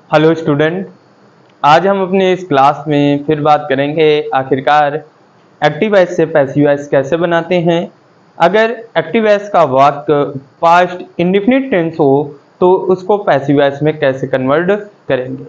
Hello student. आज हम अपने इस क्लास में फिर बात करेंगे आखिरकार एक्टिव वॉइस से पैसिव वॉइस कैसे बनाते हैं। अगर एक्टिव वॉइस का वाक्य पास्ट इंडेफिनिट टेंस हो तो उसको पैसिव वॉइस में कैसे कन्वर्ट करेंगे।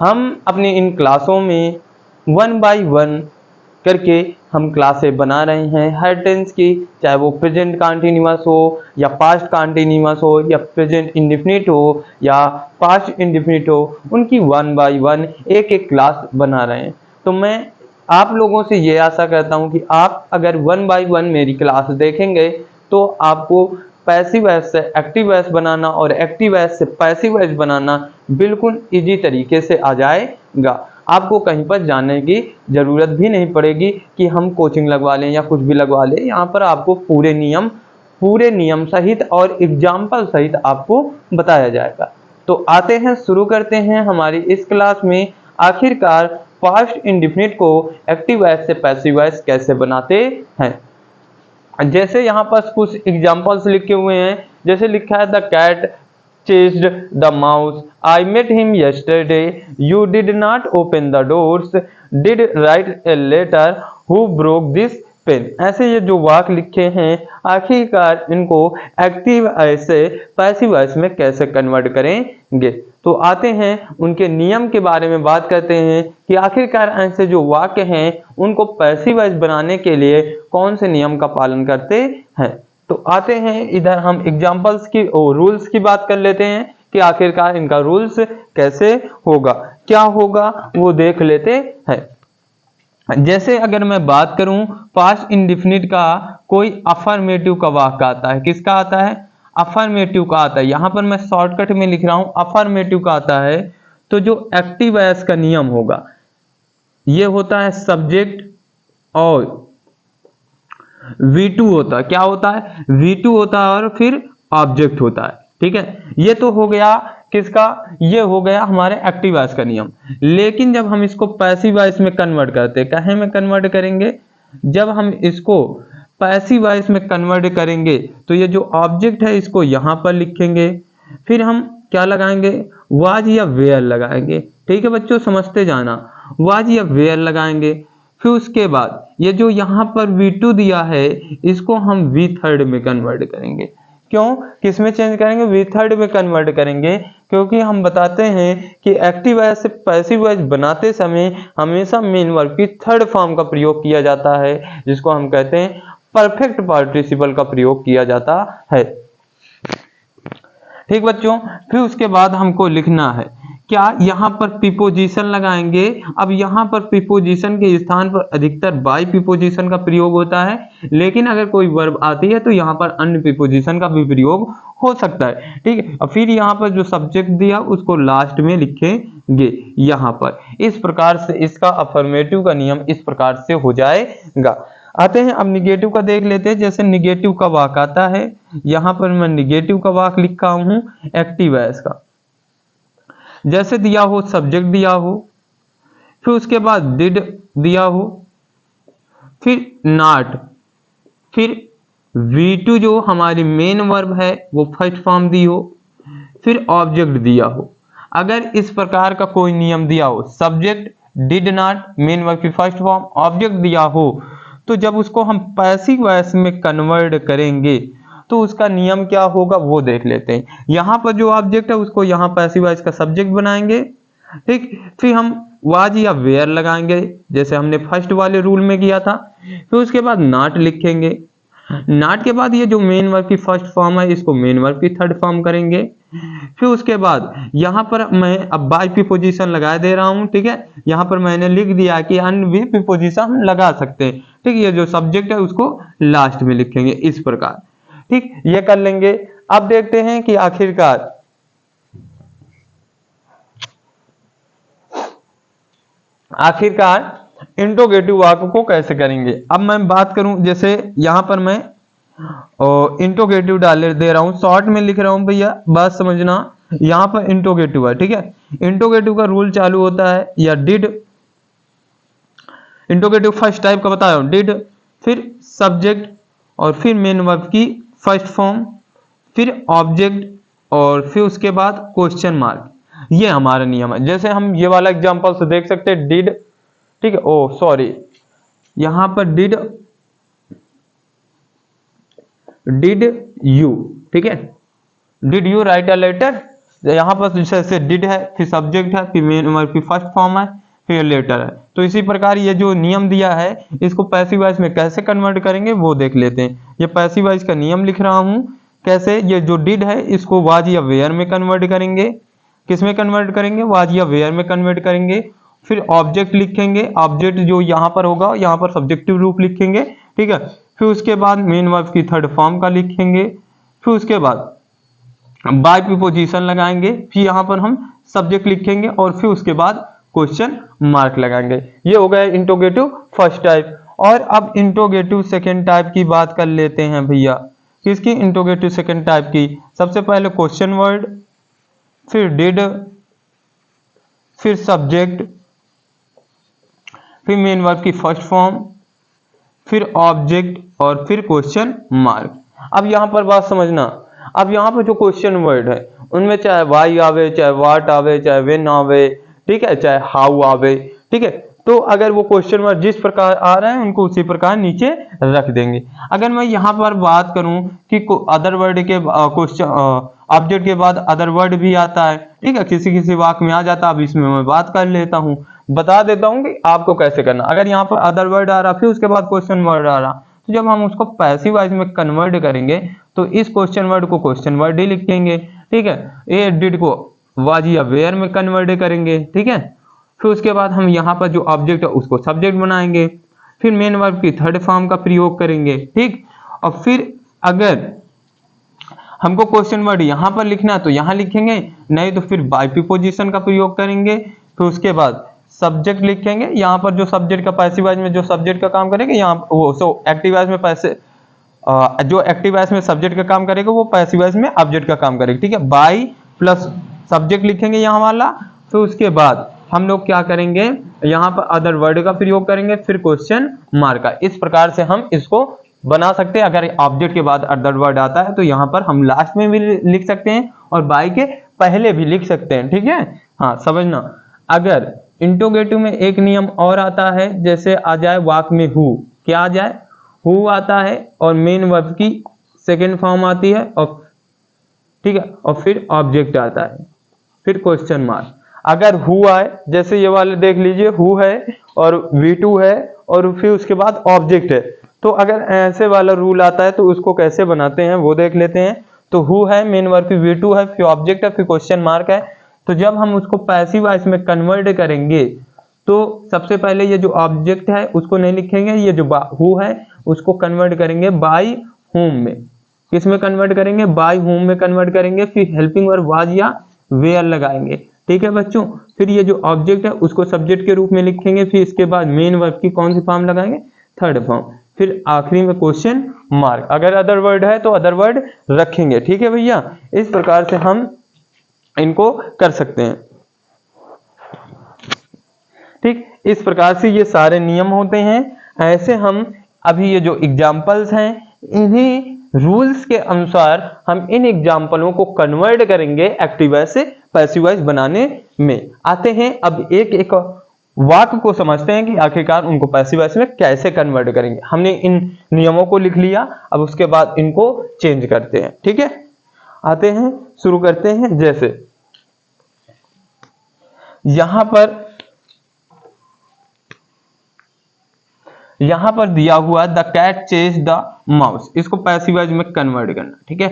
हम अपनी इन क्लासों में वन बाय वन करके हम क्लासें बना रहे हैं हर टेंस की, चाहे वो प्रेजेंट कंटीन्यूअस हो या पास्ट कंटीन्यूअस हो या प्रेजेंट इंडेफिनिट हो या पास्ट इंडेफिनिट हो, उनकी वन बाय वन एक एक क्लास बना रहे हैं। तो मैं आप लोगों से ये आशा करता हूँ कि आप अगर वन बाय वन मेरी क्लास देखेंगे तो आपको पैसिव वॉइस से एक्टिव वॉइस बनाना और एक्टिव वॉइस से पैसिव वॉइस बनाना बिल्कुल इजी तरीके से आ जाएगा। आपको कहीं पर जाने की ज़रूरत भी नहीं पड़ेगी कि हम कोचिंग लगवा लें या कुछ भी लगवा लें। यहाँ पर आपको पूरे नियम सहित और एग्जाम्पल सहित आपको बताया जाएगा। तो आते हैं, शुरू करते हैं हमारी इस क्लास में आखिरकार पास्ट इंडेफिनिट को एक्टिव वॉइस से पैसिव वॉइस कैसे बनाते हैं। जैसे यहाँ पर कुछ एग्जाम्पल्स लिखे हुए हैं, जैसे लिखा है the cat chased the mouse. I met him yesterday. You did not open the doors. Did write a letter. Who broke this pen? ऐसे ये जो वाक्य लिखे हैं आखिरकार इनको एक्टिव वॉइस से पैसिव वॉइस में कैसे कन्वर्ट करेंगे। तो आते हैं उनके नियम के बारे में बात करते हैं कि आखिरकार ऐसे जो वाक्य हैं उनको पैसिव वॉइस बनाने के लिए कौन से नियम का पालन करते हैं। तो आते हैं इधर, हम एग्जाम्पल्स की और रूल्स की बात कर लेते हैं कि आखिरकार इनका रूल्स कैसे होगा, क्या होगा वो देख लेते हैं। जैसे अगर मैं बात करूं पास्ट इंडेफिनिट का, कोई अफर्मेटिव का वाक्य आता है, किसका आता है, अफर्मेटिव का आता है। यहां पर मैं शॉर्टकट में लिख रहा हूं अफर्मेटिव का आता है। तो जो एक्टिव वॉइस का नियम होगा ये होता है सब्जेक्ट और V2 होता है, क्या होता है, V2 होता है और फिर ऑब्जेक्ट होता है। ठीक है, ये तो हो गया किसका, ये हो गया हमारे एक्टिव वॉइस का नियम। लेकिन जब हम इसको पैसिव वॉइस में कन्वर्ट करते हैं, कहे में कन्वर्ट करेंगे, जब हम इसको पैसिव वॉइस में कन्वर्ट करेंगे तो ये जो ऑब्जेक्ट है इसको यहां पर लिखेंगे, फिर हम क्या लगाएंगे, वाज या वेयर लगाएंगे। ठीक है बच्चों, समझते जाना, वाज या वेयर लगाएंगे। फिर उसके बाद ये जो यहाँ पर V2 दिया है इसको हम V3 में कन्वर्ट करेंगे। क्यों, किस में चेंज करेंगे, V3 में कन्वर्ट करेंगे, क्योंकि हम बताते हैं कि एक्टिव वॉइस से पैसिव वॉइस बनाते समय हमेशा मेन वर्ब की थर्ड फॉर्म का प्रयोग किया जाता है, जिसको हम कहते हैं परफेक्ट पार्टिसिपल का प्रयोग किया जाता है। ठीक बच्चों, फिर उसके बाद हमको लिखना है क्या, यहाँ पर प्रीपोजिशन लगाएंगे। अब यहाँ पर प्रीपोजिशन के स्थान पर अधिकतर बाय प्रीपोजिशन का प्रयोग होता है, लेकिन अगर कोई वर्ब आती है तो यहाँ पर अन्य प्रीपोजिशन का भी प्रयोग हो सकता है। ठीक है, और फिर यहाँ पर जो सब्जेक्ट दिया उसको लास्ट में लिखेंगे यहाँ पर। इस प्रकार से इसका अफर्मेटिव का नियम इस प्रकार से हो जाएगा। आते हैं अब निगेटिव का देख लेते हैं। जैसे निगेटिव का वाक्य आता है, यहाँ पर मैं निगेटिव का वाक्य लिखा हूं एक्टिव वॉइस का। जैसे दिया हो सब्जेक्ट दिया हो, फिर उसके बाद डिड दिया हो, फिर नॉट, फिर V2 जो हमारी मेन वर्ब है वो फर्स्ट फॉर्म दी हो, फिर ऑब्जेक्ट दिया हो। अगर इस प्रकार का कोई नियम दिया हो, subject did not main verb की फर्स्ट फॉर्म ऑब्जेक्ट दिया हो, तो जब उसको हम पैसिव वॉइस में कन्वर्ट करेंगे तो उसका नियम क्या होगा वो देख लेते हैं। यहाँ पर जो ऑब्जेक्ट है उसको यहाँ पैसिव वॉइस का सब्जेक्ट बनाएंगे। ठीक, फिर हम वाज या वेयर लगाएंगे जैसे हमने फर्स्ट वाले रूल में किया था। फिर उसके बाद नॉट लिखेंगे। नॉट के बाद ये जो मेन वर्ब की फर्स्ट फॉर्म है इसको मेन वर्ब की थर्ड फॉर्म करेंगे। फिर उसके बाद यहाँ पर मैं अब बाय प्रीपोजिशन लगा दे रहा हूँ। ठीक है, यहाँ पर मैंने लिख दिया कि अन्य भी प्रीपोजिशन हम लगा सकते हैं। ठीक, ये जो सब्जेक्ट है उसको लास्ट में लिखेंगे इस प्रकार। ठीक, ये कर लेंगे। अब देखते हैं कि आखिरकार इंट्रोगेटिव वाक्य को कैसे करेंगे। अब मैं बात करूं, जैसे यहां पर मैं इंट्रोगेटिव डाल दे रहा हूं, शॉर्ट में लिख रहा हूं भैया, बात समझना। यहां पर इंट्रोगेटिव है। ठीक है, इंट्रोगेटिव का रूल चालू होता है या डिड, इंट्रोगेटिव फर्स्ट टाइप का बताया हूं, डिड, फिर सब्जेक्ट और फिर मेन वर्ब की फर्स्ट फॉर्म, फिर ऑब्जेक्ट और फिर उसके बाद क्वेश्चन मार्क। ये हमारा नियम है। जैसे हम ये वाला एग्जांपल से देख सकते हैं, डिड, ठीक है, ओ सॉरी, यहां पर डिड यू, ठीक है, did you write a letter, यहाँ पर जैसे डिड है, फिर सब्जेक्ट है, फिर मेन वर्ब की फर्स्ट फॉर्म है, फिर लेटर है। तो इसी प्रकार ये जो नियम दिया है इसको पैसिव वॉइस में कैसे कन्वर्ट करेंगे वो देख लेते हैं। ये पैसिव वॉइस का नियम लिख रहा हूँ। कैसे, ये जो डिड है इसको वाज या वेयर में कन्वर्ट करेंगे। किस में कन्वर्ट करेंगे? वाज या वेयर में कन्वर्ट करेंगे। फिर ऑब्जेक्ट लिखेंगे, ऑब्जेक्ट जो यहाँ पर होगा यहाँ पर सब्जेक्टिव रूप लिखेंगे, ठीक है। फिर उसके बाद मेन वर्ब की थर्ड फॉर्म का लिखेंगे। फिर उसके बाद बाय प्रीपोजिशन लगाएंगे। फिर यहाँ पर हम सब्जेक्ट लिखेंगे और फिर उसके बाद क्वेश्चन मार्क लगाएंगे। ये हो गया इंट्रोगेटिव फर्स्ट टाइप। और अब इंट्रोगेटिव सेकेंड टाइप की बात कर लेते हैं भैया। किसकी? इंट्रोगेटिव सेकेंड टाइप की। सबसे पहले क्वेश्चन वर्ड, फिर डिड, फिर सब्जेक्ट, फिर मेन वर्ब की फर्स्ट फॉर्म, फिर ऑब्जेक्ट और फिर क्वेश्चन मार्क। अब यहाँ पर बात समझना, अब यहाँ पर जो क्वेश्चन वर्ड है उनमें चाहे वाई आवे, चाहे वाट आवे, चाहे व्हेन आवे, ठीक है, चाहे हाउ आवे, ठीक है। तो अगर वो क्वेश्चन वर्ड जिस प्रकार आ रहे हैं उनको उसी प्रकार नीचे रख देंगे। अगर मैं यहाँ पर बात करूं कि अदर वर्ड के क्वेश्चन ऑब्जेक्ट के बाद अदर वर्ड भी आता है, ठीक है, किसी किसी वाक्य में आ जाता है। अब इसमें मैं बात कर लेता हूँ, बता देता हूँ कि आपको कैसे करना। अगर यहाँ पर अदर वर्ड आ रहा फिर उसके बाद क्वेश्चन वर्ड आ रहा, तो जब हम उसको पैसिव वॉइस में कन्वर्ट करेंगे तो इस क्वेश्चन वर्ड को क्वेश्चन वर्ड ही लिखेंगे, ठीक है। ये डिड को वाज या वेयर में कन्वर्ट करेंगे, ठीक है। फिर उसके बाद हम यहाँ पर जो ऑब्जेक्ट है उसको सब्जेक्ट बनाएंगे। फिर मेन वर्ब की थर्ड फॉर्म का प्रयोग करेंगे, ठीक। और फिर अगर हमको क्वेश्चन वर्ड यहाँ पर लिखना है तो यहाँ लिखेंगे, नहीं तो फिर बाय प्रीपोजिशन का प्रयोग करेंगे। फिर उसके बाद सब्जेक्ट लिखेंगे, यहाँ पर जो सब्जेक्ट का पैसिव वॉइस में जो सब्जेक्ट का काम करेंगे यहाँ वो एक्टिव वॉइस में जो एक्टिव वॉइस में सब्जेक्ट का काम करेगा वो पैसिव वॉइस में ऑब्जेक्ट का काम करेगा, ठीक है। बाय प्लस सब्जेक्ट लिखेंगे यहाँ वाला। फिर उसके बाद हम लोग क्या करेंगे, यहाँ पर अदर वर्ड का प्रयोग करेंगे, फिर क्वेश्चन मार्क का। इस प्रकार से हम इसको बना सकते हैं। अगर ऑब्जेक्ट के बाद अदर वर्ड आता है तो यहाँ पर हम लास्ट में भी लिख सकते हैं और बाय के पहले भी लिख सकते हैं, ठीक है। हाँ समझना। अगर इंट्रोगेटिव में एक नियम और आता है, जैसे आ जाए वाक्य में हु, क्या आ जाए? हु आता है और मेन वर्ब की सेकेंड फॉर्म आती है और ठीक है, और फिर ऑब्जेक्ट आता है, फिर क्वेश्चन मार्क। अगर हु आए, जैसे ये वाले देख लीजिए, हु है और V2 है और फिर उसके बाद ऑब्जेक्ट है, तो अगर ऐसे वाला रूल आता है तो उसको कैसे बनाते हैं वो देख लेते हैं। तो हु है, मेन वर्ब की V2 है, फिर ऑब्जेक्ट है, फिर क्वेश्चन मार्क है। तो जब हम उसको पैसिव वॉइस में कन्वर्ट करेंगे तो सबसे पहले ये जो ऑब्जेक्ट है उसको नहीं लिखेंगे, ये जो हु है उसको कन्वर्ट करेंगे बाय होम में। किस में कन्वर्ट करेंगे? बाय होम में कन्वर्ट करेंगे। फिर हेल्पिंग वर्ब वाज या वेयर लगाएंगे, ठीक है बच्चों। फिर ये जो ऑब्जेक्ट है उसको सब्जेक्ट के रूप में लिखेंगे। फिर इसके बाद मेन वर्ब की कौन सी फॉर्म लगाएंगे? Third form. फिर आखिरी में क्वेश्चन मार्क। अगर अदर वर्ड है तो अदर वर्ड रखेंगे, ठीक है भैया। इस प्रकार से हम इनको कर सकते हैं, ठीक। इस प्रकार से ये सारे नियम होते हैं। ऐसे हम अभी ये जो एग्जाम्पल्स हैं इन्हीं रूल्स के अनुसार हम इन एग्जाम्पलों को कन्वर्ट करेंगे एक्टिव वॉइस से पैसिव वॉइस बनाने में। आते हैं अब एक एक वाक्य को समझते हैं कि आखिरकार उनको पैसिव वॉइस में कैसे कन्वर्ट करेंगे। हमने इन नियमों को लिख लिया, अब उसके बाद इनको चेंज करते हैं, ठीक है। आते हैं, शुरू करते हैं। जैसे यहां पर दिया हुआ the cat chase the mouse, इसको पैसिव वॉइस में कन्वर्ट करना, ठीक है।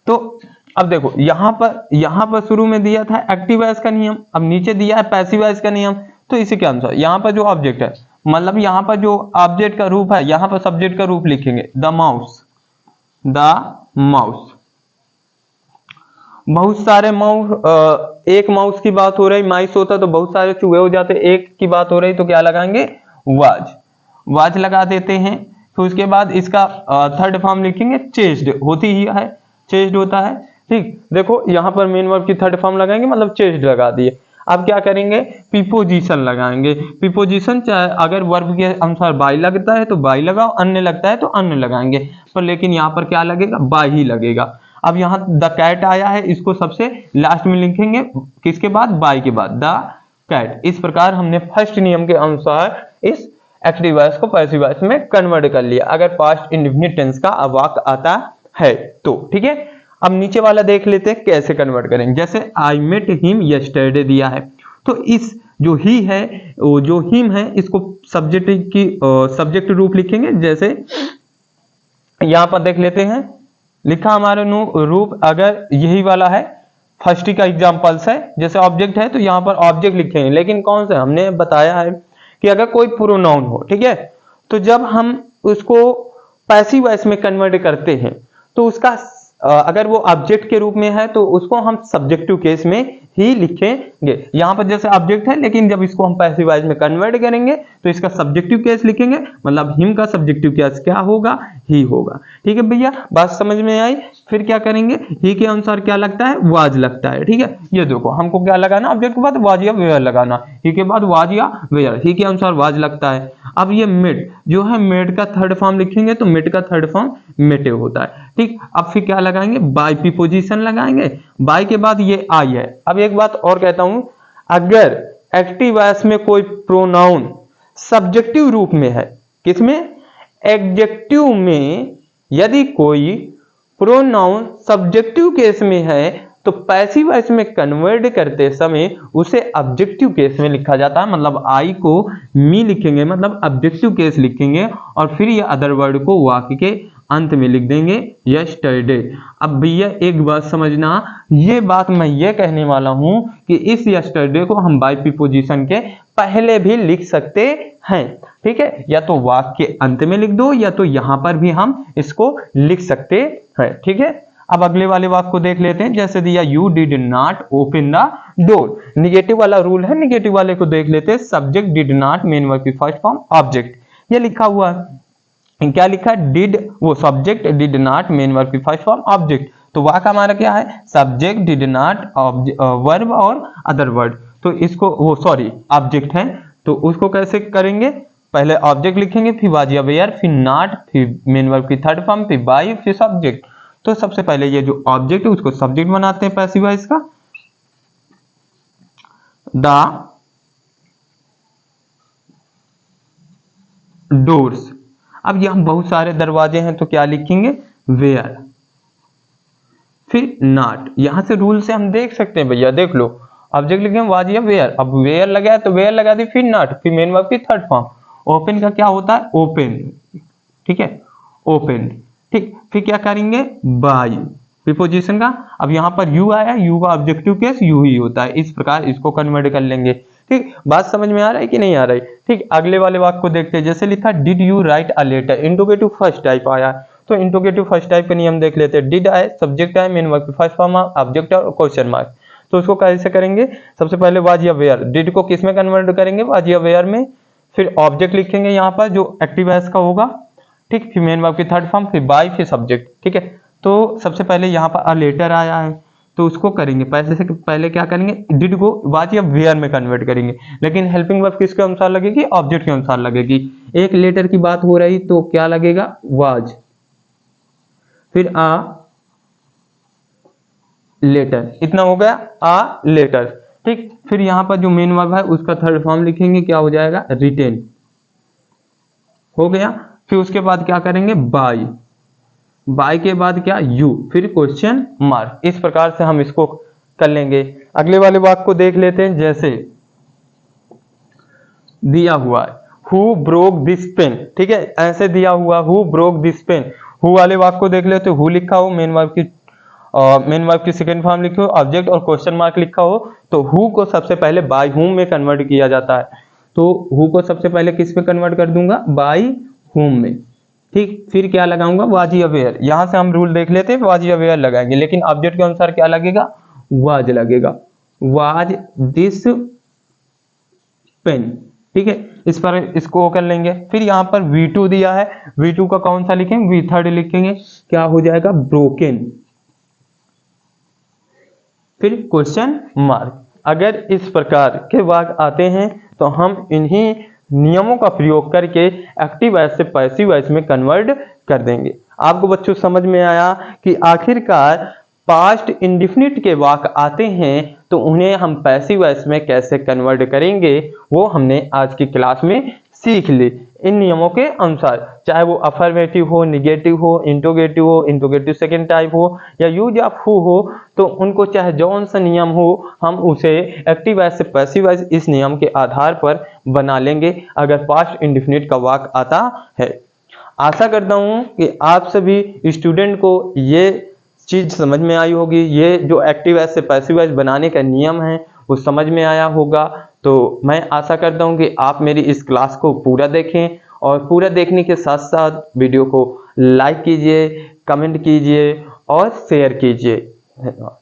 तो अब देखो यहां पर शुरू में दिया था एक्टिव वॉइस का नियम, अब नीचे दिया है पैसिव वॉइस का नियम। तो इसी के अनुसार यहाँ पर जो ऑब्जेक्ट है, मतलब यहाँ पर जो ऑब्जेक्ट का रूप है, यहाँ पर सब्जेक्ट का रूप लिखेंगे द माउस। बहुत सारे माउस, एक माउस की बात हो रही, माइस होता तो बहुत सारे चूहे हो जाते, एक की बात हो रही तो क्या लगाएंगे? वाज लगा देते हैं। फिर उसके बाद इसका थर्ड फॉर्म लिखेंगे चेस्ड, होती ही है, चेस्ड होता है, ठीक। देखो यहाँ पर मेन वर्ब की थर्ड फॉर्म लगाएंगे, मतलब चेस्ड लगा दिए। अब क्या करेंगे? प्रीपोजिशन लगाएंगे। प्रीपोजिशन चाहे अगर वर्ब के अनुसार बाय लगता है तो बाय लगाओ, अन्य लगता है तो अन्य लगाएंगे, पर लेकिन यहाँ पर क्या लगेगा? बाय ही लगेगा। अब यहाँ द कैट आया है, इसको सबसे लास्ट में लिखेंगे, किसके बाद, बाय के बाद, द कैट। इस प्रकार हमने फर्स्ट नियम के अनुसार इस एक्टिव वॉइस को पैसिव वॉइस में कन्वर्ट कर लिया, अगर पास्ट इंडेफिनिट टेंस का वाक्य आता है तो। ठीक है, अब नीचे वाला देख लेते हैं कैसे कन्वर्ट करेंगे। जैसे आई मेट हिम यस्टरडे दिया है, तो इस जो ही है, जो हिम है, इसको सब्जेक्ट रूप लिखेंगे। जैसे यहां पर देख लेते हैं, लिखा हमारे रूप, अगर यही वाला है, फर्स्ट का एग्जांपल्स है, जैसे ऑब्जेक्ट है तो यहां पर ऑब्जेक्ट लिखेंगे, लेकिन कौन सा, हमने बताया है कि अगर कोई प्रोनाउन हो, ठीक है, तो जब हम उसको पैसिव वॉइस में कन्वर्ट करते हैं तो उसका अगर वो ऑब्जेक्ट के रूप में है तो उसको हम सब्जेक्टिव केस में ही लिखेंगे। यहां पर जैसे ऑब्जेक्ट है, लेकिन जब इसको हम पैसिव वॉइस में कन्वर्ट करेंगे तो इसका सब्जेक्टिव केस लिखेंगे, मतलब हिम का सब्जेक्टिव केस क्या होगा, ही होगा। ठीक है भैया, बात समझ में आई। फिर क्या करेंगे, ही के अनुसार क्या लगता है, वाज लगता है। ठीक है, ये देखो हमको क्या लगाना, ऑब्जेक्ट के बाद वाज या वेयर लगाना, ही के बाद वाज या वेयर, ही के अनुसार वाज लगता है। अब ये मेट जो है, मेट का थर्ड फॉर्म लिखेंगे तो मेट का थर्ड फॉर्म मेटे होता है। ठीक, अब फिर क्या लगाएंगे, बाय प्रीपोजिशन लगाएंगे, बाय के बाद ये आई है। अब एक बात और कहता हूं, अगर एक्टिव वॉइस में कोई प्रोनाउन सब्जेक्टिव रूप में है, किसमें, एडजेक्टिव में, यदि कोई प्रोनाउन सब्जेक्टिव केस में है तो पैसिव वॉइस में कन्वर्ट करते समय उसे ऑब्जेक्टिव केस में लिखा जाता है, मतलब आई को मी लिखेंगे, मतलब ऑब्जेक्टिव केस लिखेंगे, और फिर ये अदर वर्ड को वाक्य के अंत में लिख देंगे, यस्टरडे। अब भैया एक बात समझना, ये बात मैं ये कहने वाला हूं कि इस यस्टरडे को हम बाय प्रीपोजिशन के पहले भी लिख सकते हैं। ठीक है, या तो वाक्य के अंत में लिख दो, या तो यहां पर भी हम इसको लिख सकते हैं। ठीक है, अब अगले वाले वाक्य को देख लेते हैं। जैसे दिया, you did not open the door, negative वाला रूल है, निगेटिव वाले को देख लेते हैं। Subject did not, main verb की फर्स्ट फॉर्म ऑब्जेक्ट, ये लिखा हुआ है, क्या लिखा है, डिड, वो subject, did not main verb की फर्स्ट फॉर्म ऑब्जेक्ट, तो वाक्य हमारा क्या है, सब्जेक्ट डिड नॉट वर्ब और अदर वर्ड, तो इसको वो सॉरी ऑब्जेक्ट है, तो उसको कैसे करेंगे, पहले ऑब्जेक्ट लिखेंगे, फिर वाज या वेयर, फिर नॉट, फिर मेन वर्ब की थर्ड फॉर्म, फिर बाय, फिर सब्जेक्ट। तो सबसे पहले ये जो ऑब्जेक्ट है उसको सब्जेक्ट बनाते हैं पैसिव वॉइस का, द डोर्स। अब यहां बहुत सारे दरवाजे हैं तो क्या लिखेंगे, वेयर, फिर नॉट। यहां से रूल से हम देख सकते हैं भैया, देख लो, ऑब्जेक्ट लिखेंगे वाज या वेयर, अब वेयर लगा है तो वेयर लगा दी, फिर नॉट, फिर मेन वर्ब की थर्ड फॉर्म। ओपन का क्या होता है, ओपन, ठीक है, ओपन। ठीक, फिर क्या करेंगे, बाय प्रीपोजिशन का। अब यहां पर यू आया, यू का ऑब्जेक्टिव केस यू ही होता है, इस प्रकार इसको कन्वर्ट कर लेंगे। ठीक, बात समझ में आ रहा है कि नहीं आ रही। ठीक, अगले वाले वाक्य को देखते हैं। जैसे लिखा, did you write a letter, interrogative first type आया, तो इंट्रोगेटिव फर्स्ट टाइप का नियम देख लेते हैं। डिड आए, सब्जेक्ट आए, मेन वर्ब की फर्स्ट फॉर्म ऑब्जेक्ट और क्वेश्चन मार्क, तो उसको कैसे करेंगे, सबसे पहले वाज या वेयर, डिड को किस में कन्वर्ट करेंगे, वाज या वेयर में, फिर ऑब्जेक्ट लिखेंगे यहाँ पर जो एक्टिव वॉइस का होगा। ठीक, फिर मेन वर्ब की थर्ड फॉर्म, फिर बाय, फिर सब्जेक्ट। ठीक है, तो सबसे पहले यहाँ पर अ लेटर आया है तो उसको करेंगे, पहले क्या करेंगे, डिड को वाज या वेयर में कन्वर्ट करेंगे, लेकिन हेल्पिंग वर्ब किसके अनुसार लगेगी, ऑब्जेक्ट के अनुसार लगेगी। एक लेटर की बात हो रही तो क्या लगेगा, वाज, फिर आ लेटर, इतना हो गया आ लेटर। ठीक, फिर यहां पर जो मेन वर्ब है उसका थर्ड फॉर्म लिखेंगे, क्या हो जाएगा, रिटेन, हो गया। फिर उसके बाद क्या करेंगे, बाय, बाय के बाद क्या, यू, फिर क्वेश्चन मार्क। इस प्रकार से हम इसको कर लेंगे। अगले वाले वाक्य को देख लेते हैं। जैसे दिया हुआ है, हु ब्रोक दिस पेन, ठीक है, ऐसे दिया हुआ, who broke this pen, who वाले वाक्य को देख लेते, हु लिखा हो, मेन वर्ब की सेकंड फॉर्म लिखी हो, ऑब्जेक्ट और क्वेश्चन मार्क लिखा हो, तो हु को सबसे पहले बाय हुम में कन्वर्ट किया जाता है, तो हु को सबसे पहले किस में कन्वर्ट कर दूंगा, बाय हुम में। ठीक, फिर क्या लगाऊंगा, वाज या वेयर, यहां से हम रूल देख लेते हैं, वाज या वेयर लगाएंगे, लेकिन ऑब्जेक्ट के अनुसार क्या लगेगा, वाज लगेगा, वाज दिस पेन। ठीक है, इस पर इसको कर लेंगे। फिर यहाँ पर V2 दिया है, V2 का कौन सा लिखेंगे, V3 लिखेंगे, क्या हो जाएगा, ब्रोकन, फिर क्वेश्चन मार्क। अगर इस प्रकार के वाक्य आते हैं तो हम इन्हीं नियमों का प्रयोग करके एक्टिव वॉइस से पैसिव वॉइस में कन्वर्ट कर देंगे। आपको बच्चों समझ में आया कि आखिरकार पास्ट इंडिफिनिट के वाक्य आते हैं तो उन्हें हम पैसिव वॉइस में कैसे कन्वर्ट करेंगे, वो हमने आज की क्लास में सीख ली। इन नियमों के अनुसार, चाहे वो अफर्मेटिव हो, निगेटिव हो, इंट्रोगेटिव सेकंड टाइप हो या यूज ऑफ हो, तो उनको चाहे जौन सा नियम हो हम उसे एक्टिव वॉइस से पैसिव वॉइस इस नियम के आधार पर बना लेंगे अगर पास्ट इंडिफिनिट का वाक्य आता है। आशा करता हूं कि आप सभी स्टूडेंट को ये चीज समझ में आई होगी, ये जो एक्टिव वॉइस से पैसिव वॉइस बनाने का नियम है वो समझ में आया होगा। तो मैं आशा करता हूं कि आप मेरी इस क्लास को पूरा देखें और पूरा देखने के साथ साथ वीडियो को लाइक कीजिए, कमेंट कीजिए और शेयर कीजिए। धन्यवाद।